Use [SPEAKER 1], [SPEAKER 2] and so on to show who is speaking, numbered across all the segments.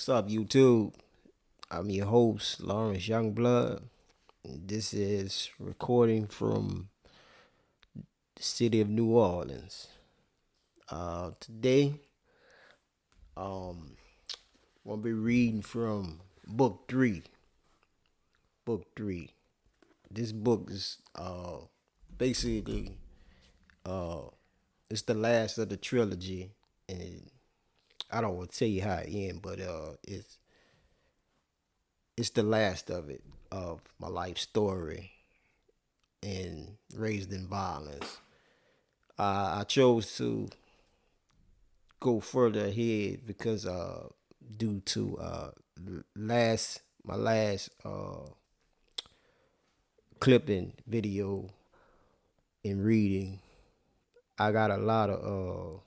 [SPEAKER 1] What's up, YouTube? I'm your host, Lawrence Youngblood. This is recording from the city of New Orleans. Today, um, we'll be reading from book three. Book three. This book is basically uh, it's the last of the trilogy, and I don't want to tell you how it ends, but it's the last of it of my life story and raised in violence. I chose to go further ahead because due to last my last clipping video and reading, I got a lot of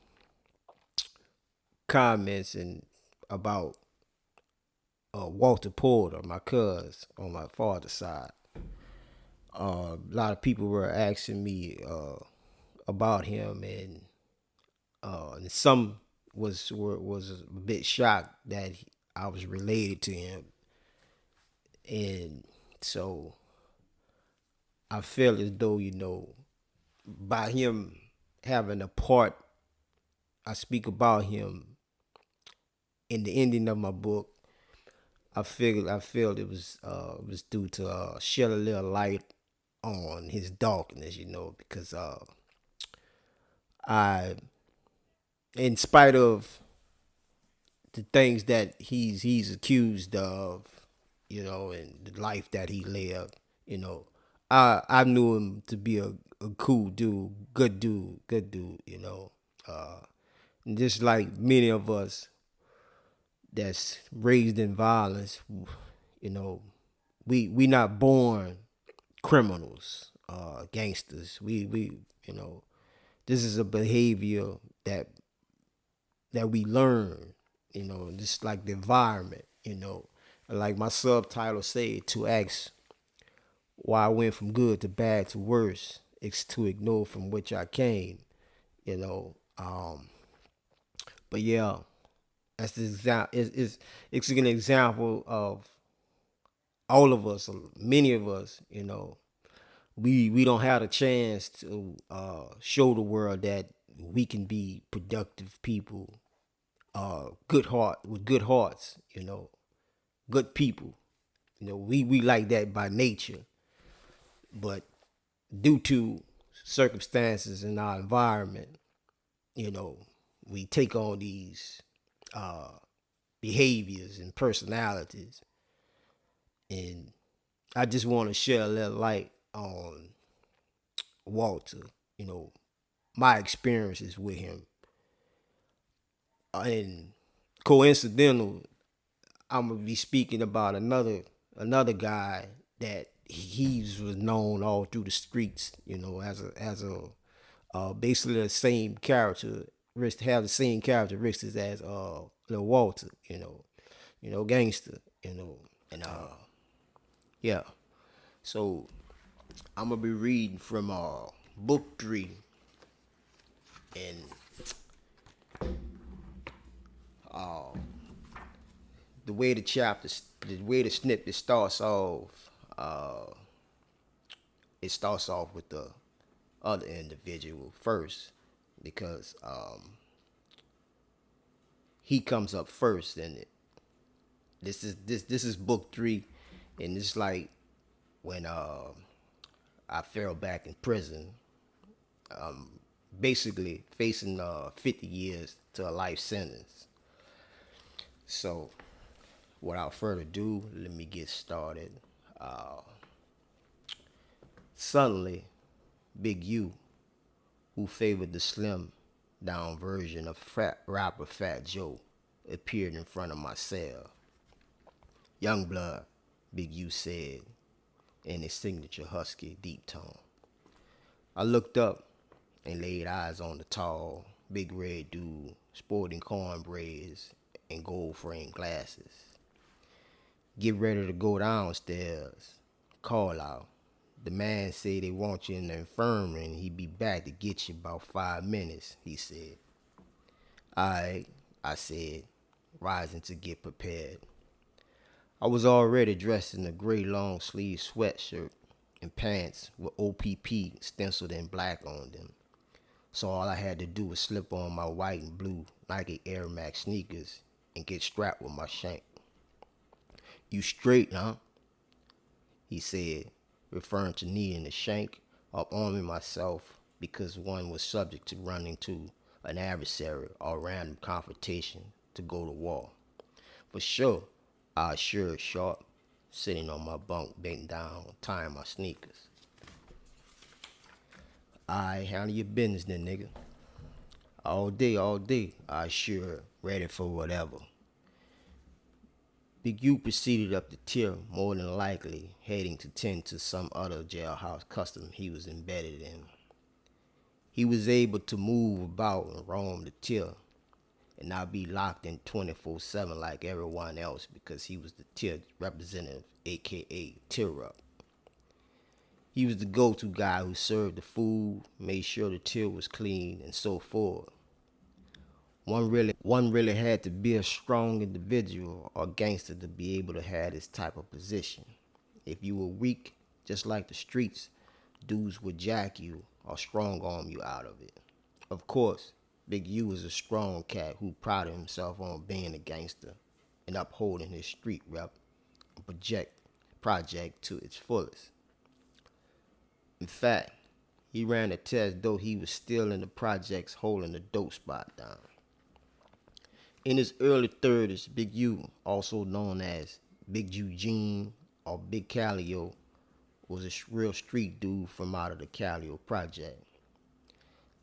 [SPEAKER 1] comments and about Walter Porter, my cousin on my father's side. A lot of people were asking me about him, and some was a bit shocked that I was related to him, and so I feel as though by him having a part, I speak about him in the ending of my book. I feel it was due to shed a little light on his darkness, because I, in spite of the things that he's accused of, and the life that he lived, I knew him to be a cool dude, good dude, and just like many of us that's raised in violence, you know, we not born criminals, gangsters. We this is a behavior that we learn, just like the environment, like my subtitle said, to ask why I went from good to bad to worse, it's to ignore from which I came, you know. But yeah, that's the example. It's an example of all of us, many of us, we don't have a chance to show the world that we can be productive people, good hearts, good people. We like that by nature, but due to circumstances in our environment, you know, we take on these uh, behaviors and personalities. And I just want to share a little light on Walter, you know, my experiences with him. And coincidental, I'm gonna be speaking about another guy that he was known all through the streets, as a basically the same character, have the same characteristics as Lil Walter, gangster, and yeah. So I'm gonna be reading from book three, and the way the snippet starts off, it starts off with the other individual first because he comes up first in it. This is book three, and it's like when I fell back in prison, basically facing 50 years to a life sentence. So, without further ado, let me get started. Suddenly, Big U, who favored the slim down version of rapper Fat Joe, appeared in front of my cell. Youngblood, Big U said in his signature husky deep tone. I looked up and laid eyes on the tall, big red dude sporting cornbraids and gold framed glasses. Get ready to go downstairs. Call out. The man said they want you in the infirmary and he'd be back to get you about 5 minutes, he said. Alright, I said, rising to get prepared. I was already dressed in a gray long sleeve sweatshirt and pants with OPP stenciled in black on them. So all I had to do was slip on my white and blue Nike Air Max sneakers and get strapped with my shank. "You straight, huh?" he said, referring to needing a shank or arming myself because one was subject to running to an adversary or random confrontation to go to war. "For sure," I assured Sharp, sitting on my bunk, bent down, tying my sneakers. "Alright, handle your business then, nigga." All day, I assured, ready for whatever. Big U proceeded up the tier, more than likely heading to tend to some other jailhouse custom he was embedded in. He was able to move about and roam the tier and not be locked in 24/7 like everyone else because he was the tier representative, aka tier up. He was the go-to guy who served the food, made sure the tier was clean, and so forth. One really had to be a strong individual or gangster to be able to have this type of position. If you were weak, just like the streets, dudes would jack you or strong arm you out of it. Of course, Big U was a strong cat who prided himself on being a gangster and upholding his street rep and project to its fullest. In fact, he ran the test though he was still in the projects holding the dope spot down. In his early 30s, Big U, also known as Big Eugene or Big Calio, was a real street dude from out of the Calio project.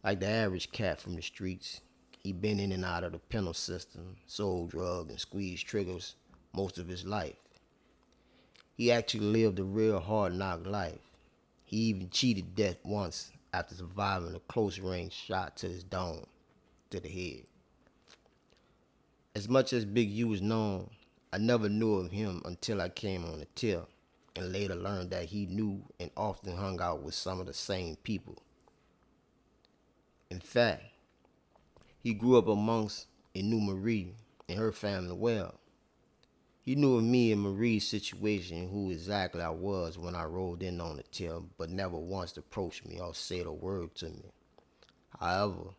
[SPEAKER 1] Like the average cat from the streets, he'd been in and out of the penal system, sold drugs and squeezed triggers most of his life. He actually lived a real hard knock life. He even cheated death once after surviving a close range shot to his dome, to the head. As much as Big U was known, I never knew of him until I came on the tier and later learned that he knew and often hung out with some of the same people. In fact, he grew up amongst and knew Marie and her family well. He knew of me and Marie's situation and who exactly I was when I rolled in on the tier, but never once approached me or said a word to me. However,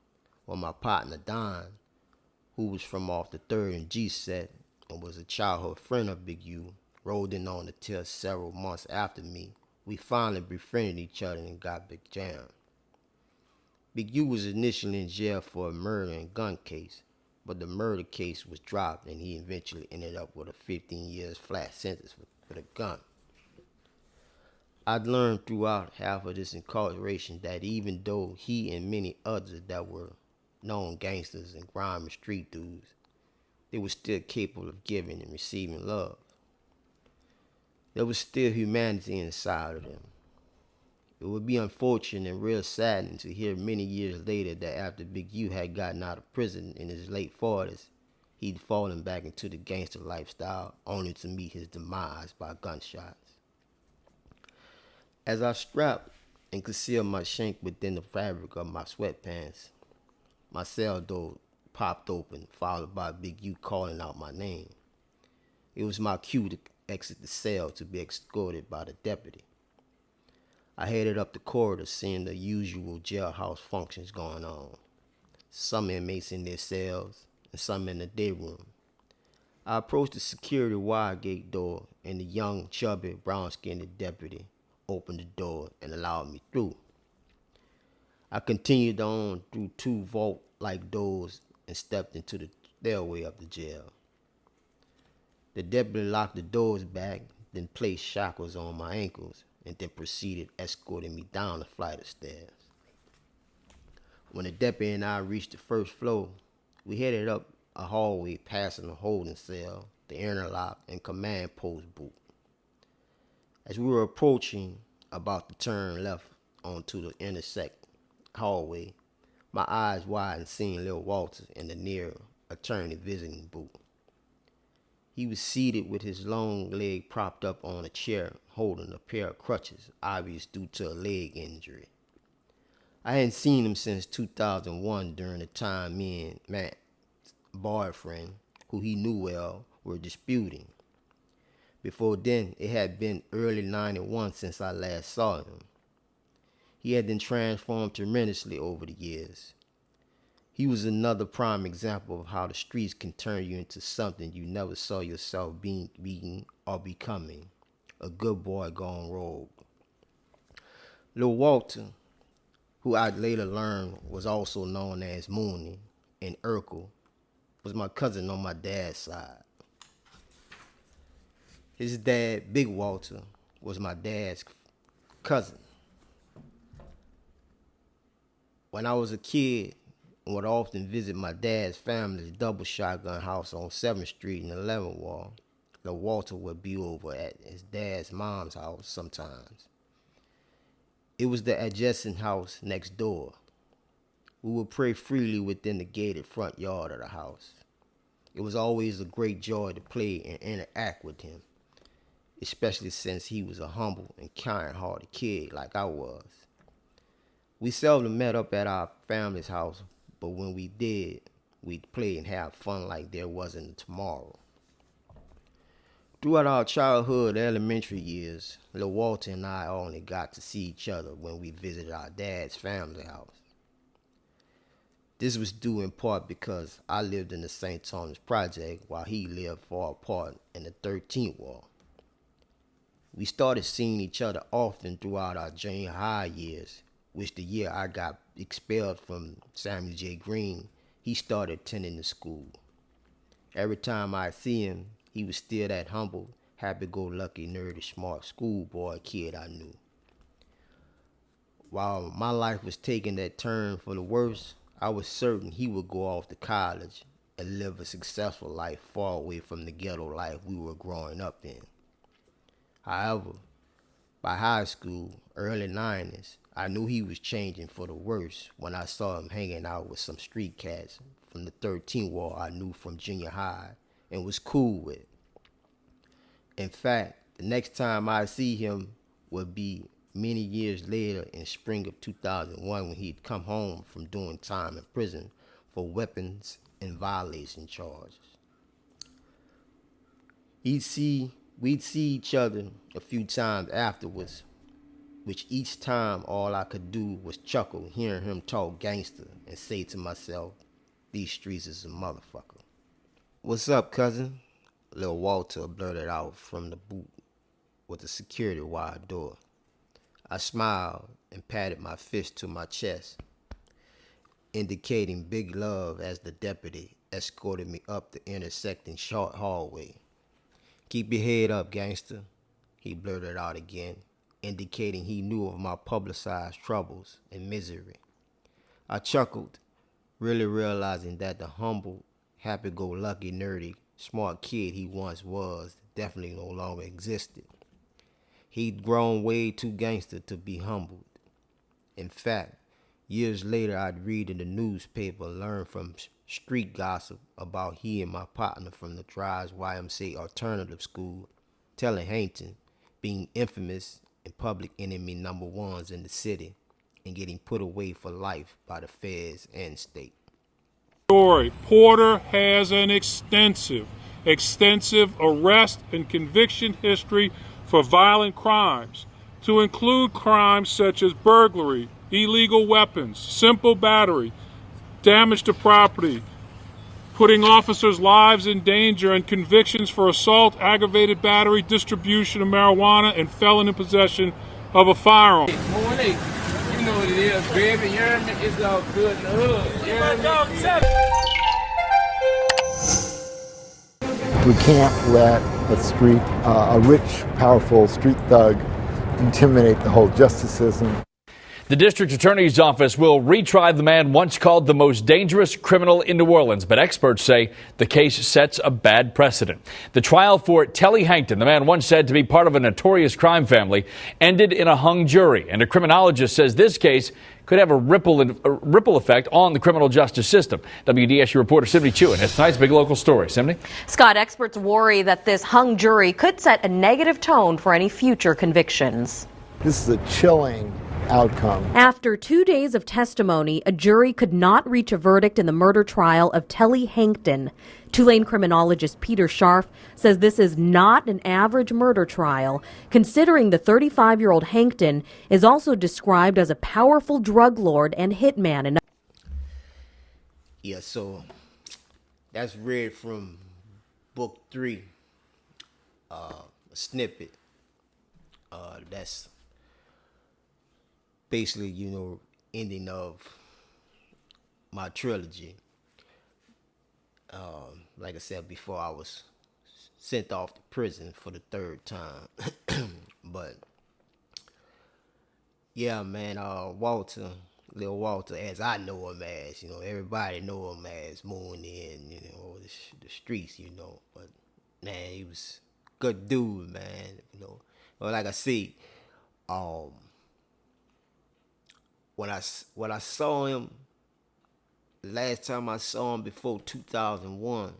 [SPEAKER 1] when my partner Don, who was from off the 3rd and G set and was a childhood friend of Big U, rolled in on the tier several months after me, we finally befriended each other and got big jam. Big U was initially in jail for a murder and gun case, but the murder case was dropped and he eventually ended up with a 15 years flat sentence with a gun. I'd learned throughout half of this incarceration that even though he and many others that were known gangsters and grimy street dudes, they were still capable of giving and receiving love. There was still humanity inside of them. It would be unfortunate and real saddening to hear many years later that after Big U had gotten out of prison in his late 40s, he'd fallen back into the gangster lifestyle only to meet his demise by gunshots. As I strapped and concealed my shank within the fabric of my sweatpants, my cell door popped open, followed by Big U calling out my name. It was my cue to exit the cell to be escorted by the deputy. I headed up the corridor, seeing the usual jailhouse functions going on. Some inmates in their cells, and some in the day room. I approached the security wide gate door, and the young, chubby, brown-skinned deputy opened the door and allowed me through. I continued on through 2 vault-like doors and stepped into the stairway of the jail. The deputy locked the doors back, then placed shackles on my ankles, and then proceeded escorting me down the flight of stairs. When the deputy and I reached the first floor, we headed up a hallway passing the holding cell, the interlock, and command post booth. As we were approaching, about to turn left onto the intersect hallway, my eyes widened seeing Lil Walter in the near attorney visiting booth. He was seated with his long leg propped up on a chair, holding a pair of crutches, obvious due to a leg injury. I hadn't seen him since 2001 during the time me and Matt's boyfriend, who he knew well, were disputing. Before then, it had been early '91 since I last saw him. He had been transformed tremendously over the years. He was another prime example of how the streets can turn you into something you never saw yourself being or becoming. A good boy gone rogue. Lil Walter, who I later learned was also known as Mooney and Urkel, was my cousin on my dad's side. His dad, Big Walter, was my dad's cousin. When I was a kid, I would often visit my dad's family's double shotgun house on 7th Street in the 11th Wall. Lil Walter would be over at his dad's mom's house sometimes. It was the adjacent house next door. We would pray freely within the gated front yard of the house. It was always a great joy to play and interact with him, especially since he was a humble and kind-hearted kid like I was. We seldom met up at our family's house, but when we did, we'd play and have fun like there wasn't a tomorrow. Throughout our childhood elementary years, Lil Walter and I only got to see each other when we visited our dad's family house. This was due in part because I lived in the St. Thomas Project while he lived far apart in the 13th Ward. We started seeing each other often throughout our junior high years, which the year I got expelled from Samuel J. Green, he started attending the school. Every time I see him, he was still that humble, happy-go-lucky, nerdy, smart schoolboy kid I knew. While my life was taking that turn for the worse, I was certain he would go off to college and live a successful life far away from the ghetto life we were growing up in. However, by high school, early 90s, I knew he was changing for the worse when I saw him hanging out with some street cats from the 13th Ward I knew from junior high and was cool with. In fact, the next time I see him would be many years later in spring of 2001 when he'd come home from doing time in prison for weapons and violation charges. We'd see each other a few times afterwards, which each time all I could do was chuckle hearing him talk gangster and say to myself, these streets is a motherfucker. What's up, cousin? Lil Walter blurted out from the boot with a security wide door. I smiled and patted my fist to my chest, indicating big love as the deputy escorted me up the intersecting short hallway. Keep your head up, gangster, he blurted out again, indicating he knew of my publicized troubles and misery. I chuckled, really realizing that the humble, happy-go-lucky, nerdy, smart kid he once was definitely no longer existed. He'd grown way too gangster to be humbled. In fact, years later I'd read in the newspaper, learn from street gossip about he and my partner from the Drives YMCA alternative school, telling Hampton, being infamous and public enemy number ones in the city and getting put away for life by the feds and state.
[SPEAKER 2] Porter has an extensive arrest and conviction history for violent crimes, to include crimes such as burglary, illegal weapons, simple battery, damage to property, putting officers' lives in danger, and convictions for assault, aggravated battery, distribution of marijuana, and felon in possession of a firearm.
[SPEAKER 3] Morning. You know what it is, baby. You heard me? It's all good in the hood. You heard me?
[SPEAKER 4] We can't let a rich, powerful street thug intimidate the whole justice system.
[SPEAKER 5] The district attorney's office will retry the man once called the most dangerous criminal in New Orleans, but experts say the case sets a bad precedent. The trial for Telly Hankton, the man once said to be part of a notorious crime family, ended in a hung jury, and a criminologist says this case could have a ripple effect on the criminal justice system. WDSU reporter Simony Chewin has tonight's big local story. Simony?
[SPEAKER 6] Scott, experts worry that this hung jury could set a negative tone for any future convictions.
[SPEAKER 4] This is a chilling outcome.
[SPEAKER 6] After 2 days of testimony, a jury could not reach a verdict in the murder trial of Telly Hankton. Tulane criminologist Peter Scharf says this is not an average murder trial, considering the 35-year-old Hankton is also described as a powerful drug lord and hitman.
[SPEAKER 1] Yeah, so that's read from book 3, a snippet. That's basically, ending of my trilogy. Like I said before, I was sent off to prison for the 3rd time. But yeah, man, Lil Walter, as I know him as, everybody know him as Mooney and, the streets, But man, he was good dude, man. But like I see, um, when I saw him, last time I saw him before 2001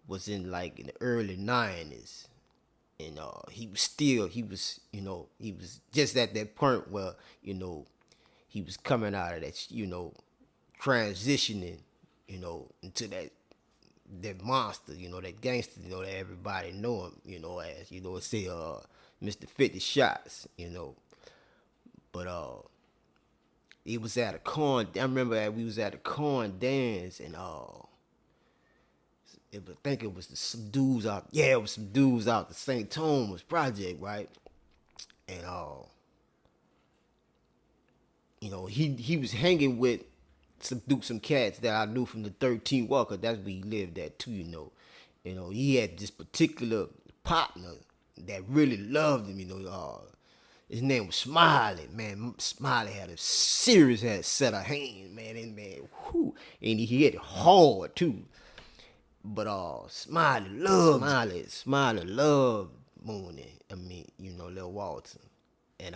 [SPEAKER 1] was in the early 90s. And he was just at that point where, he was coming out of that, transitioning, into that monster, that gangster, that everybody know him, as, say Mr. 50 Shots, But it was at a corn. I remember that we was at a corn dance, and I think it was some dudes out. Yeah, it was some dudes out the St. Thomas project, right? And he was hanging with some cats that I knew from the 13th Walker. That's where he lived at too, he had this particular partner that really loved him, his name was Smiley, man. Smiley had a serious set of hands, man. And man, whew, and he hit hard too. But Smiley loved Mooney. I mean, Lil Walter. And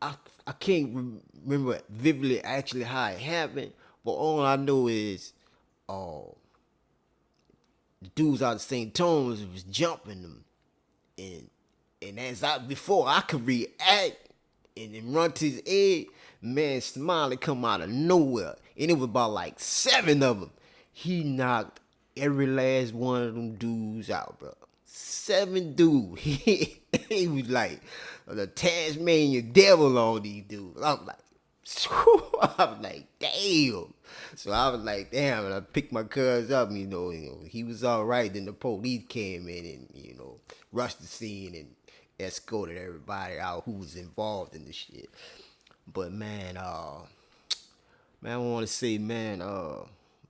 [SPEAKER 1] I can't remember vividly actually how it happened, but all I know is the dudes out of St. Thomas was jumping them. And as before I could react and then run to his aid, man, Smiley come out of nowhere. And it was about 7 of them. He knocked every last one of them dudes out, bro. 7 dudes. He was like the Tasmanian devil on these dudes. I'm like, damn. So I was like, damn, and I picked my cuz up, he was all right. Then the police came in and, rushed the scene and escorted everybody out who was involved in the shit. But man, I want to say, man,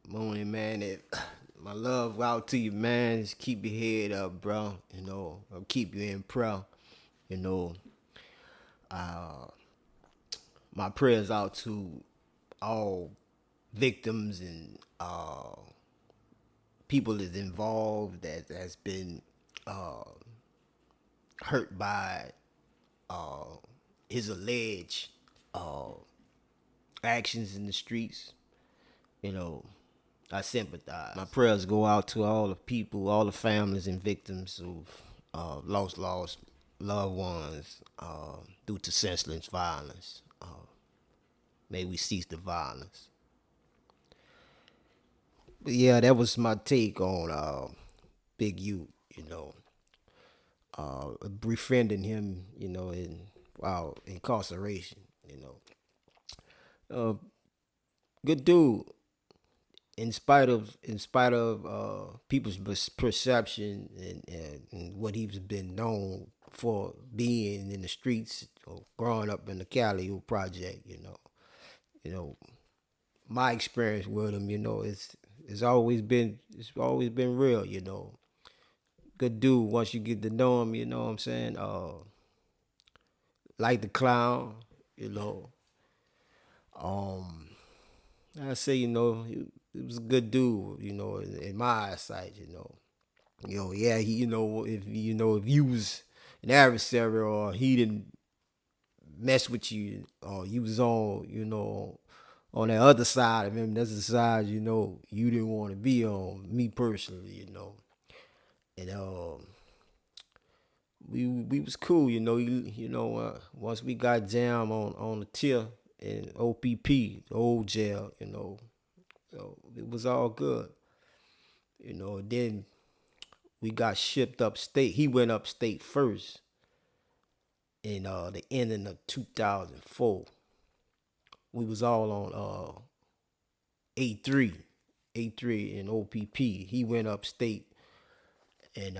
[SPEAKER 1] Mooney, man, my love out to you, man. Just keep your head up, bro. I'll keep you in prayer. My prayers out to all victims and people that's involved that has been hurt by his alleged actions in the streets. I sympathize. My prayers go out to all the people, all the families and victims who've lost loved ones due to senseless violence. May we cease the violence. But yeah, that was my take on Big U, befriending him, in incarceration, good dude. In spite of people's perception and what he's been known for being in the streets or growing up in the Calio project, my experience with him, it's always been real, Good dude. Once you get to know him, you know what I'm saying? Like the clown, I say, he was a good dude, in my eyesight, yeah, he, if you was an adversary or he didn't mess with you or you was on that other side of him, that's the side, you didn't want to be on, me personally, And we was cool, you know. Once we got jam on the tier in OPP, the old jail, it was all good, you know. Then we got shipped upstate. He went upstate first in the ending of 2004. We was all on A3, A3 in OPP. He went upstate and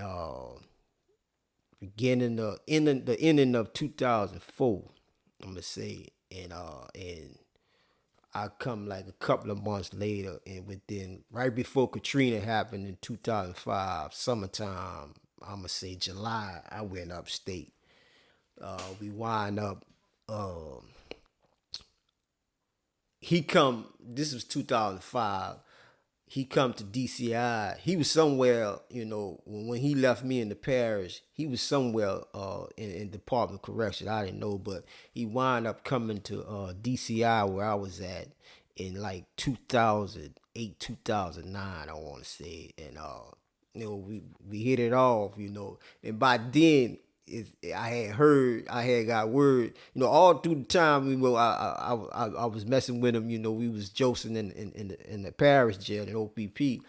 [SPEAKER 1] the ending of 2004, I'm gonna say, and I come like a couple of months later, and within right before Katrina happened in 2005, summertime, I'm gonna say July, I went upstate. We wind up. He come. This was 2005. He come to DCI. He was somewhere, when he left me in the parish, he was somewhere in Department of Correction. I didn't know, but he wound up coming to DCI where I was at in like 2008, 2009, I want to say. And, we hit it off, And by then, I had got word, all through the time I was messing with him, we was josing in the parish jail in OPP.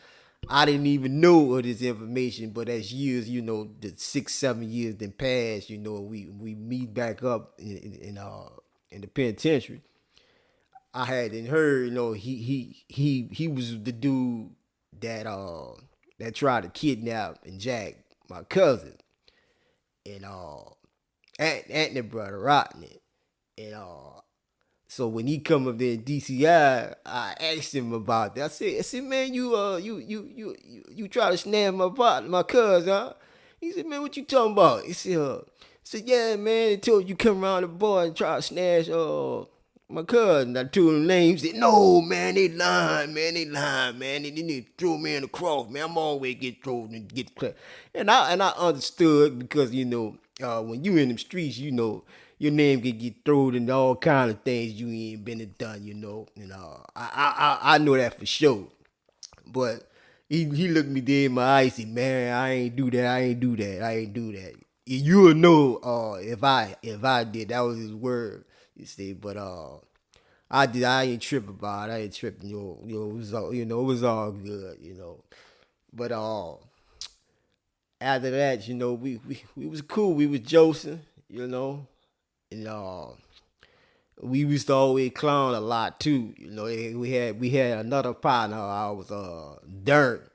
[SPEAKER 1] I didn't even know of this information, but as years, the 6-7 years then passed, we meet back up in the penitentiary. I hadn't heard, he was the dude that tried to kidnap and jack my cousin and Anthony brother Rodney. And so when he come up there in DCI, I asked him about that. I said, man, you try to snap my partner, my cousin, huh? He said, man, what you talking about? He said, yeah, man, they told you come around the bar and try to snatch my cousin. I told him names. He said, no, man, they lying, man. They need to throw me in the cross, man. I'm always get thrown and get clear. And I understood because, when you in them streets, your name can get thrown into all kind of things you ain't been done, I know that for sure. But he looked me dead in my eyes and said, man, I ain't do that. You'll know if I did. That was his word. You see, but I ain't tripping about it. I ain't tripping, it was all, it was all good, But after that, we was cool. We was josing, and we used to always clown a lot too. We had another partner. I was Dirt.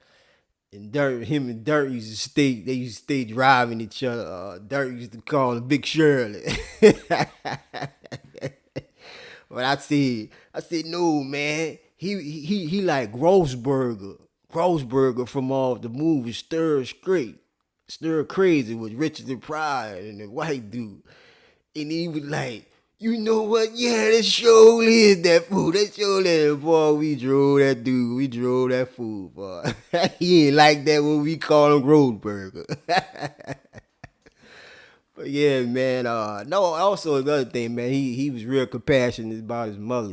[SPEAKER 1] And him and Dirt they used to stay driving each other. Dirt used to call him Big Shirley. But I said, no, man. He like Grossberger from all the movies Stir Crazy with Richard and Pryor and the white dude. And he was like, you know what? Yeah, that sure is that fool. That sure is, boy. We drove that dude. We drove that fool, boy. He ain't like that when we call him Grossberger. But yeah, man. No, also another thing, man. He was real compassionate about his mother,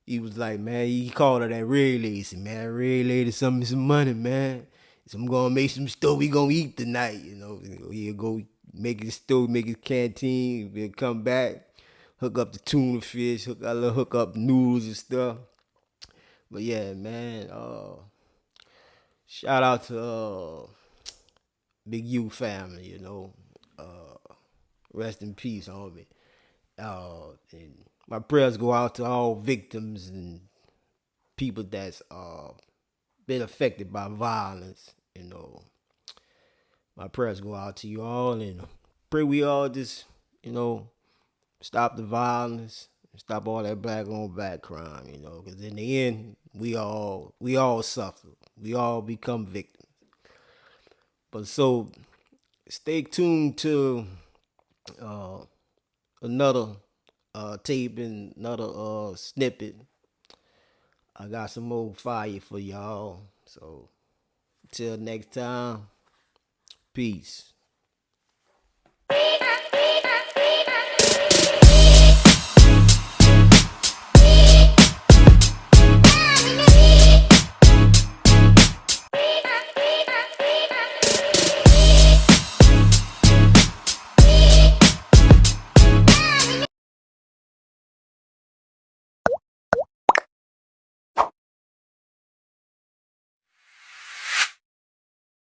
[SPEAKER 1] He was like, man, he called her that red lady. He said, man, red lady, send me some money, man. So I'm gonna make some stuff we gonna eat tonight, He'll go make his stove, make his canteen, then come back, hook up the tuna fish, hook up noodles and stuff. But yeah, man, shout out to Big U family, rest in peace, homie. And my prayers go out to all victims and people that's been affected by violence, My prayers go out to you all, and pray we all just, stop the violence, stop all that black on black crime, because in the end, we all suffer. We all become victims. But so stay tuned to another tape and another snippet. I got some more fire for y'all. So till next time, peace.